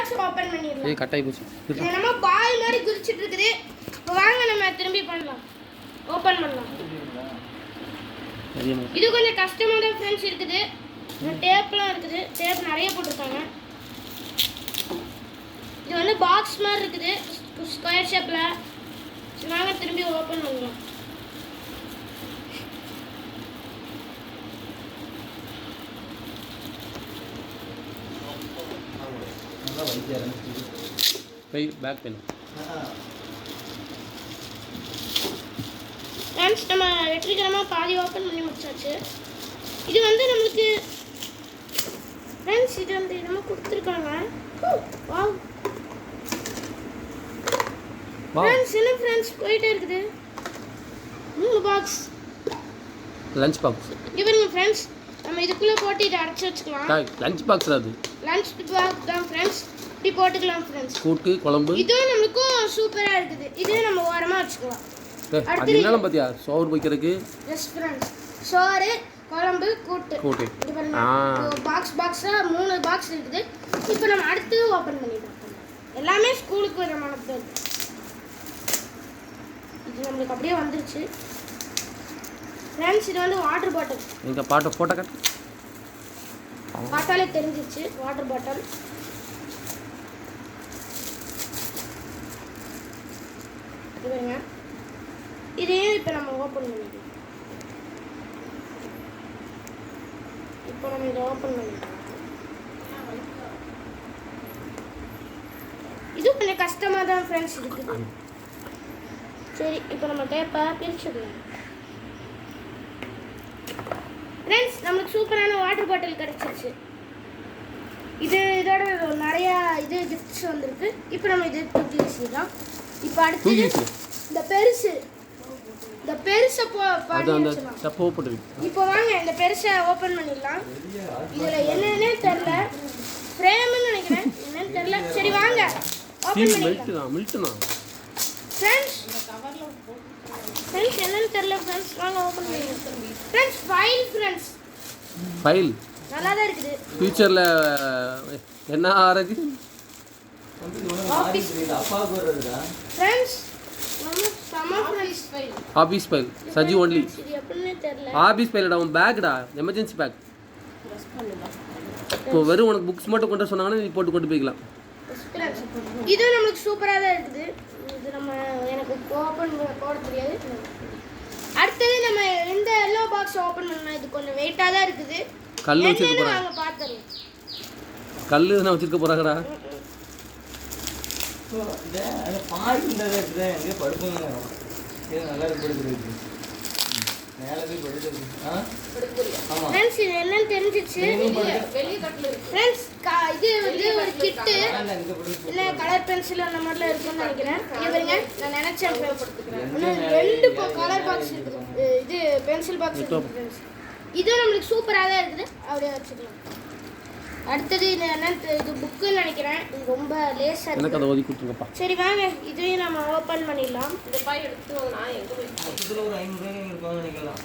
Box open பண்ணிடலாம். ஏய் கட்டாய் போச்சு. இது நம்ம பால் மாதிரி குதிச்சிட்டு இருக்குது. இப்போ வாங்க நம்ம திரும்பி பண்ணலாம். ஓபன் பண்ணலாம். இது கொஞ்சம் கஷ்டமா தான் फ्रेंड्स இருக்குது. டேப்லாம் இருக்குது. டேப் நிறைய போட்டுருக்காங்க. இது வந்து பாக்ஸ் மாதிரி இருக்குது. ஸ்கொயர் ஷேப்ல. வாங்க திரும்பி ஓபன் பண்ணலாம். பேக் பென் ஃப்ரெண்ட்ஸ் நம்ம வெற்றிகரமாக பாதி ஓப்பன் பண்ணி முடிச்சாச்சு. இது வந்து நம்மளுக்கு ஃப்ரெண்ட்ஸ் இது வந்து நம்ம கொடுத்துருக்காங்க. வாவ் ஃப்ரெண்ட்ஸ் என்ன ஃப்ரெண்ட்ஸ் போயிட்டே இருக்குது. 3 பாக்ஸ் லஞ்ச் பாக்ஸ். இவங்க ஃப்ரெண்ட்ஸ் நம்ம இதுக்குள்ளே போட்டு இதை அடைச்சி வச்சுக்கலாம். லஞ்ச் பாக்ஸ் அது. லஞ்ச் பாக்ஸ் தான் ஃப்ரெண்ட்ஸ். இப்படி போட்டுக்கலாம் ஃப்ரெண்ட்ஸ். கூட்டு குழம்பு இதுவும் நம்மளுக்கும் சூப்பராக இருக்குது. இதே நம்ம ஓரமாக வச்சுக்கலாம். அது என்னலாம் பாத்தியா சோறு வைக்கிறதுக்கு. எஸ் ஃப்ரெண்ட்ஸ் சோறு குழம்பு கூட்டு. இது பாருங்க பாக்ஸா 3 பாக்ஸ் இருக்குது. இப்போ நம்ம அடுத்து ஓபன் பண்ணிடலாம். எல்லாமே ஸ்கூலுக்கு வர மாதிரி இது நம்மளுக்கு அப்படியே வந்துருச்சு. ஃப்ரெண்ட்ஸ் இது வந்து வாட்டர் பாட்டில். எங்க பாட்ட போட்டோ கட் பார்த்தாலே தெரிஞ்சிச்சு வாட்டர் பாட்டில். இதுங்க இதையும் இப்போ நம்ம ஓப்பன் பண்ணிக்கலாம். இப்போ நம்ம இதை ஓப்பன் பண்ணிக்கலாம். இது கொஞ்சம் கஷ்டமாக தான் ஃப்ரெண்ட்ஸ் இருக்குது. சரி இப்போ நம்ம டேப்பை பிரிச்சுக்கலாம். ஃப்ரெண்ட்ஸ் நம்மளுக்கு சூப்பரான வாட்டர் பாட்டில் கிடச்சிருச்சு. இதோட நிறையா கிஃப்ட்ஸ் வந்திருக்கு. இப்போ நம்ம இது தூக்கி வச்சுக்கலாம். இப்போ அடுத்து இந்த பெருசை இப்போ வாங்க இந்த பெருசை ஓப்பன் பண்ணிடலாம். இதில் என்னன்னே தெரில. ஃப்ரேம்னு நினைக்கிறேன். என்னன்னு தெரில. சரி வாங்க ஓப்பன் பண்ணிடலாம். ஃப்ரெண்ட்ஸ் என்னன்னு தெரில ஃப்ரெண்ட்ஸ். வாங்க ஓப்பன் பண்ணிடலாம். ஃப்ரெண்ட்ஸ் ஃபைல் நல்லா தான் இருக்குது. ஃபியூச்சரில் என்ன ஆறது ஃப்ரெண்ட்ஸ் ஆபீஸ் ஃபைல் சஜி ஒன்லி. ஆபீஸ் ஃபைல்டா உன் பேக்டா எமர்ஜென்சி பேக். இப்போ வெறும் உனக்கு புக்ஸ் மட்டும் கொண்டு சொன்னாங்கன்னா நீ போட்டு கொண்டு போய்க்கலாம். இது நமக்கு சூப்பராக தான் இருக்குது. இது நம்ம எனக்கு ஓப்பன் போட தெரியாது. அடுத்தது நம்ம இந்த எல்லோ பாக்ஸ் ஓப்பன் பண்ணலாம். இது கொஞ்சம் வெயிட்டாக தான் இருக்குது. கல் வச்சிருக்க போறாங்க. நாங்கள் பார்த்துறோம். கல் தான் வச்சிருக்க போறாங்கடா. ஃப்ரெண்ட்ஸ் இது என்னன்னு தெரிஞ்சிச்சு. ஃப்ரெண்ட்ஸ் இது வந்து ஒரு கிட்டு. என்ன கலர் பென்சில் அந்த மாதிரிலாம் இருக்குன்னு நினைக்கிறேன். இவருங்க நான் நினைச்சேன் 2 கலர் பாக்ஸ் இருக்குது. இது பென்சில் பாக்ஸ் இருக்குது. இது நம்மளுக்கு சூப்பராக தான் இருக்குது. அப்படியே வச்சுக்கலாம். அடுத்தது இது என்னன்னு இது புக்குன்னு நினைக்கிறேன். இது ரொம்ப லேசாக எனக்கு அதை ஒதுக்கி கொடுத்துருங்கப்பா. சரி வாங்க இதையும் நம்ம ஓப்பன் பண்ணிடலாம். இந்த பாய் எடுத்து நான் எங்கே போய் பக்கத்தில் ஒரு 500 ரூபாய் இருப்பாங்க நினைக்கலாம்.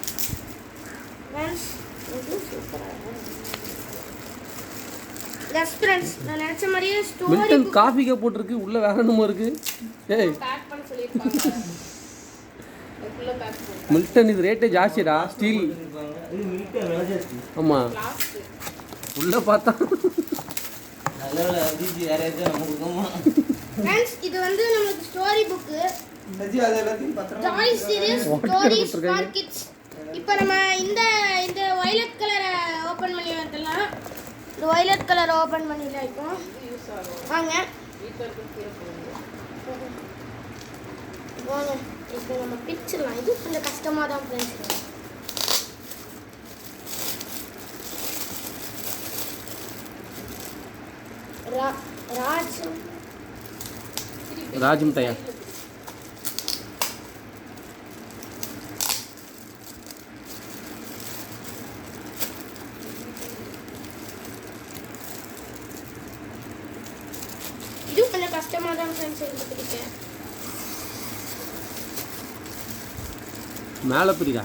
ஃப்ரெண்ட்ஸ் இது சூப்பராக எஸ் ஃப்ரெண்ட்ஸ் நான் நினச்ச மாதிரியே ஸ்டோரி மில்டன் காஃபி கப் போட்டுருக்கு. உள்ள வேற என்னமோ இருக்கு. ஏய் பேக் பண்ண சொல்லியிருப்பாங்க. ஃபுல்லாக பேக் பண்ணு. மில்டன் இது ரேட்டே ஜாஸ்திடா. ஸ்டீல் இது மில்டன் விலை ஜாஸ்தி. ஆமாம் உள்ள பார்த்தா நல்ல அபிஜி யாரையாச்சும் நமக்கு கொடுக்குமா. ஃப்ரெண்ட்ஸ் இது வந்து நமக்கு ஸ்டோரி புக்கு. சஜி அது எல்லாத்தையும் பத்திரமா joy series stories for kids. இப்போ நம்ம இந்த வயலட் கலரை ஓப்பன் பண்ணி வைக்கலாம். இந்த வயலட் கலரை ஓப்பன் பண்ணிடலாம். இப்போ வாங்க வாங்க இப்போ நம்ம பிரிச்சிடலாம். இது கொஞ்சம் கஷ்டமாக தான் ஃப்ரெண்ட்ஸ். ராஜ் மிட்டாயா. இது கொஞ்சம் கஷ்டமாக தான் ஃப்ரெண்ட்ஸ் எனக்கு பிடிக்க. மேலே பிரிக்கா.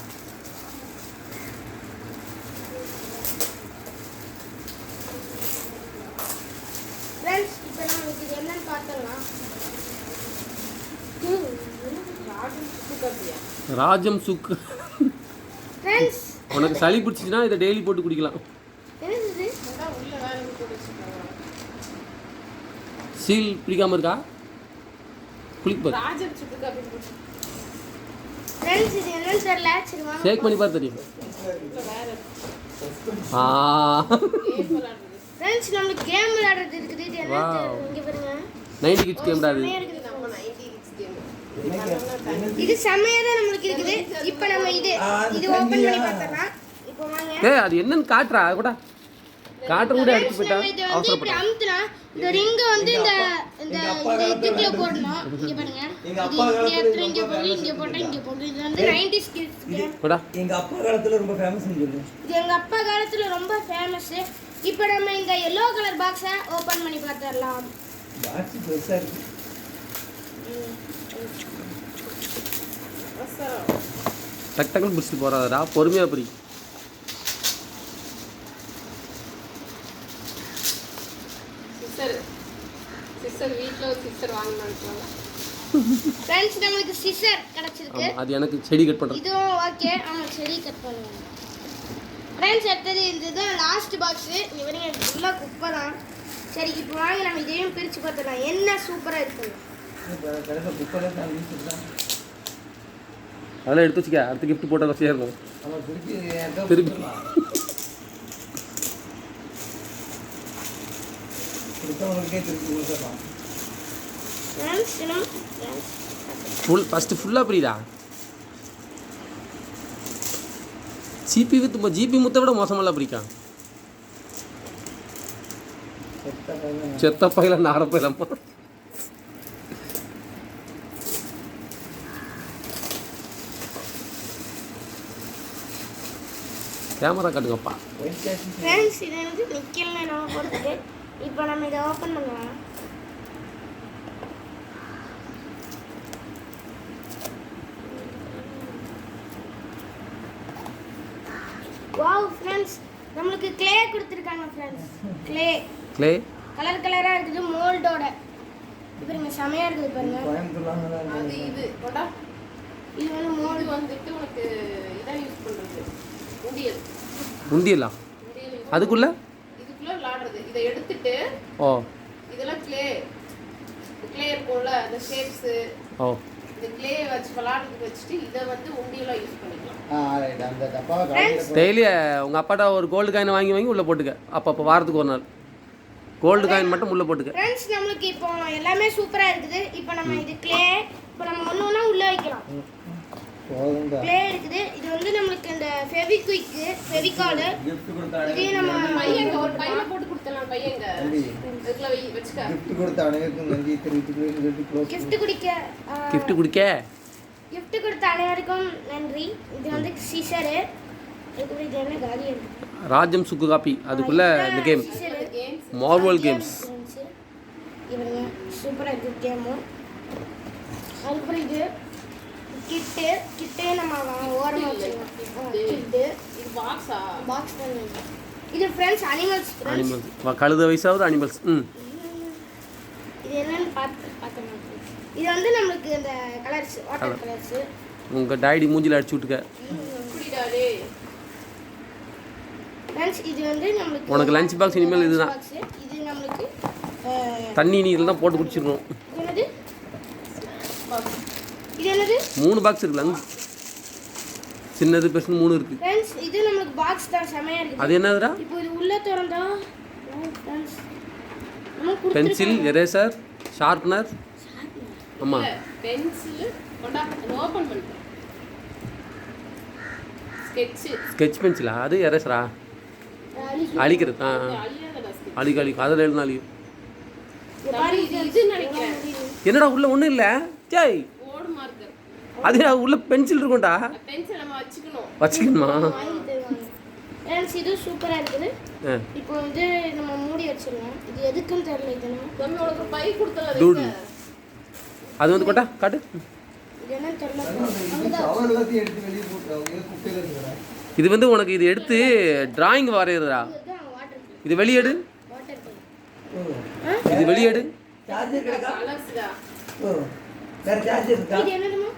ஃப்ரெண்ட்ஸ் இப்போ நம்ம பார்த்துடலாம். ராஜம் சுக்கு. ஃப்ரெண்ட்ஸ் உனக்கு சளி பிடிச்சிச்சுன்னா இதை டெய்லி போட்டு குடிக்கலாம். என்னது இது? சீல் பிடிக்காம இருக்கா? குளிப்பார். ஃப்ரெண்ட்ஸ் இது என்னன்னு தெரியல. சரி வாங்க. ஷேக் பண்ணி பார்த்து தெரியும். ஆ ஃப்ரெண்ட்ஸ் நம்மளுக்கு கேம் விளையாடுறது இருக்குது. இது என்ன தெரியல. இங்க பாருங்க. 90 கிட்ஸ் கேம்டா அது. செமையா இருக்குது. இது செமையா தான் நம்மளுக்கு இருக்குது. இப்போ நம்ம இது ஓபன் பண்ணி பார்த்தலாம். இப்போ வாங்க. ஏய் அது என்னன்னு காட்டுறா கூட. காட்டுற கூட எடுத்து போய்ட்டா நம்ம இது வந்து இப்படி அவசரப்பட்டா. அமுத்துனா இந்த ரிங் வந்து இந்த இதுக்குள்ள போடணும். இங்க பாருங்க. இது இப்படி எடுத்து இங்க போடு, இங்க போட்டா இங்க போடு. இது வந்து 90s கிட்ஸ் கேம். போடா. எங்க அப்பா காலத்துல ரொம்ப ஃபேமஸ் சொல்லு. இது எங்க அப்பா காலத்துல ரொம்ப ஃபேமஸ். இப்போ நம்ம இந்த yellow கலர் பாக்ஸை ஓபன் பண்ணி பார்த்தறலாம். பாக்ஸ் பெருசா இருக்கு. டக் டக்குன்னு பிடிச்சிட்டு போறாதடா. பொறுமையா பிடி. சிஸ்டர் வீட்ல ஒரு சிஸ்டர் வாங்கினாங்க. ஃப்ரெண்ட்ஸ் நம்மளுக்கு சிசர் கிடைச்சிருக்கு. ஆமா, அது எனக்கு செடி கட் பண்றது. இதுவும் ஓகே. ஆமா செடி கட் பண்ணுவாங்க. ஃப்ரெண்ட்ஸ் அடுத்தது இதுதான் லாஸ்ட் பாக்ஸ். இவங்க ஃபுல்லா குப்பை தான். சரி இப்போ வாங்க நம்ம இதையும் பிரிச்சு பார்த்தலாம். என்ன சூப்பரா இருக்கு. கடையில புக்கெல்லாம் தான் வீசுறான். அதெல்லாம் எடுத்து வச்சுக்க. அடுத்த gift போட்டா வசதியா இருக்கும். அவன் திருப்பி திருப்பி கொடுத்தவங்களுக்கே திருப்பி கொடுத்துடலாம். ஃப்ரெண்ட்ஸ் ஃபர்ஸ்ட் ஃபுல்லா பிடிடா. ஜிபி முத்தை விட மோசமெல்லாம் பிடிக்கான். செத்த பையில நார பையிலம்மா. கேமரா காட்டுங்கப்பா. ஃப்ரெண்ட்ஸ் இது வந்து நிக்கல நம்ம போடுறது. இப்போ நம்ம இதை ஓபன் பண்ணலாம். வாவ் ஃப்ரெண்ட்ஸ் நமக்கு க்ளே கொடுத்திருக்காங்க ஃப்ரெண்ட்ஸ். க்ளே கலர் கலரா இருக்குது மோல்டோட. பாருங்க செமையா இருக்குது பாருங்க. அது இது போடா. இது வந்து மோல்டு மோல்டு வந்துட்டு உனக்கு இதான் யூஸ் பண்றது. உண்டியல். உண்டியலா? அதுக்குள்ள இதுக்குள்ள விளையாடுறது. இதை எடுத்துட்டு ஓ இதெல்லாம் க்ளே இருக்கும்ல அந்த ஷேப்ஸ். ஓ இந்த க்ளே வச்சு விளையாடுறதுக்கு வச்சுட்டு இதை வந்து உண்டியலா யூஸ் பண்ணிக்கலாம். அந்த டப்பாவை காலையில டெய்லி உங்கள் அப்பாட்ட ஒரு கோல்டு காயின் வாங்கி வாங்கி உள்ளே போட்டுக்க. அப்போ வாரத்துக்கு ஒரு நாள் கோல்டு காயின் மட்டும் உள்ளே போட்டுக்க. ஃப்ரெண்ட்ஸ் நம்மளுக்கு இப்போ எல்லாமே சூப்பரா இருக்குது. இப்போ நம்ம இது க்ளே இப்போ நம்ம ஒண்ணா உள்ள வைக்கலாம். போகுங்க. க்ளே இருக்குது. இது வந்து நம்மளுக்கு இந்த ஃபெவிக்விக், ஃபெவிகால் gift கொடுத்தானே. இதே நம்ம பையங்க ஒரு பையில போட்டு கொடுத்தலாம். பையங்க தம்பி இதுக்குள்ள வச்சுக்க. gift கொடுத்த அனைவருக்கும் நன்றி தெரிவித்துக் க்ளோஸ். gift குடிக்க gift குடிக்க gift கொடுத்த அனைவருக்கும் நன்றி. இது வந்து சீசர். இதுக்கு இது என்ன காலி இருக்கு. ராஜம் சுக்கு காப்பி. அதுக்குள்ள இந்த கேம் கேம்ஸ் மார்வல் கேம்ஸ். இவங்க சூப்பரா இருக்கு கேம். அதுக்கப்புறம் இது கிட்டே நம்ம ஓரமா வச்சிருக்கோம். கிட்டு இது பாக்ஸா? பாக்ஸ் பண்ணி இது ஃப்ரெண்ட்ஸ் அனிமல்ஸ் ஃப்ரெண்ட்ஸ். அனிமல்ஸ் கழுத வயசாவது அனிமல்ஸ். இது என்னன்னு பார்த்தோம். இது வந்து நம்மளுக்கு இந்த கலர்ஸ் வாட்டர் கலர்ஸ். உங்கள் டாடி மூஞ்சில அடிச்சு விட்டுக்க. இப்படிடா டேய். ஃப்ரெண்ட்ஸ் இது வந்து நம்மளுக்கு உனக்கு லஞ்ச் பாக்ஸ் இனிமேல் இதுதான். இது நம்மளுக்கு தண்ணி நீரில் தான் போட்டு குடிச்சிடணும். என்னது இது என்னது 3 பாக்ஸ் இருக்கு. லஞ்ச் சின்னது பெருசு 3 இருக்கு. ஃப்ரெண்ட்ஸ் இது நம்மளுக்கு பாக்ஸ் தான் செமையா இருக்கு. அது என்னதுடா? இப்போ இது உள்ள திறந்தா ஃப்ரெண்ட்ஸ் நமக்கு பென்சில், எரேசர், ஷார்ப்னர். ஆமாம் பென்சில் கொண்டா ஓபன் பண்ணு. ஸ்கெட்ச் பென்சிலா? அது எரேசரா? அழிக்கிறது. அழிக்க அதில் எழுதினா அழியும். இது நினைக்கிறேன். என்னடா உள்ள ஒன்றும் இல்லை. ஜெய் ஓடு மார்க்கர். அது உள்ள பென்சில் இருக்கும்டா. பென்சில் நம்ம வச்சுக்கணுமா? வாங்கி தருவாங்க. ஃப்ரெண்ட்ஸ் இது சூப்பரா இருக்குது. இப்போ வந்து நம்ம மூடி வச்சிரலாம். இது எதுக்குன்னு தெரியல. இது நம்ம உனக்கு பை கொடுத்தல டூட். அது வந்து கொட்டா காட்டு. இது என்னன்னு தெரியல. கவர் எல்லாத்தையும் எடுத்து வெளியே போட்டுறாங்க. குப்பையில இருக்குடா. இது வந்து உனக்கு இது எடுத்து டிராயிங் வரைகிறதா. இதுதான் வாட்டர் இது வெளியேடு. வாட்டர் இது வெளியேடு. சார்ஜர் கிடைக்கா? கலர்ஸ்டா. ஓ வேற சார்ஜர் இருக்கா? இது என்னதுமா?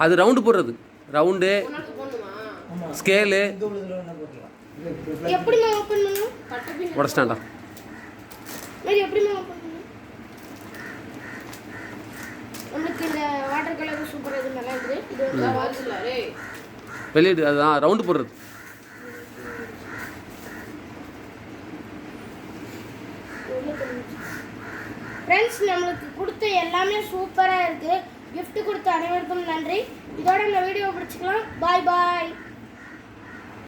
அது ரவுண்டு போடுறது, ரவுண்டு உனக்கு போடணுமா? ஆமா. ஸ்கேலு இந்த உள்ளதுல வேணா போட்டுக்கலாம். இது எப்படிமா ஓபன் பண்ணணும்? பட்டு பின் உடச்சிட்டான்டா. மாதிரி எப்படிமா ஓபன் பண்ணணும்? நமக்கு இந்த வாட்டர் கலர் சூப்பரா இது நல்லா இருக்குது. இது வந்து வாட்ச்ல டேய். வெளியிடு, அதுதான் ரவுண்டு போடுறது. ஃப்ரெண்ட்ஸ், நம்மளுக்கு கொடுத்த எல்லாமே சூப்பராக இருக்குது. gift கொடுத்த அனைவருக்கும் நன்றி. இதோட இந்த வீடியோ பிடிச்சிக்கலாம். பாய் பாய்.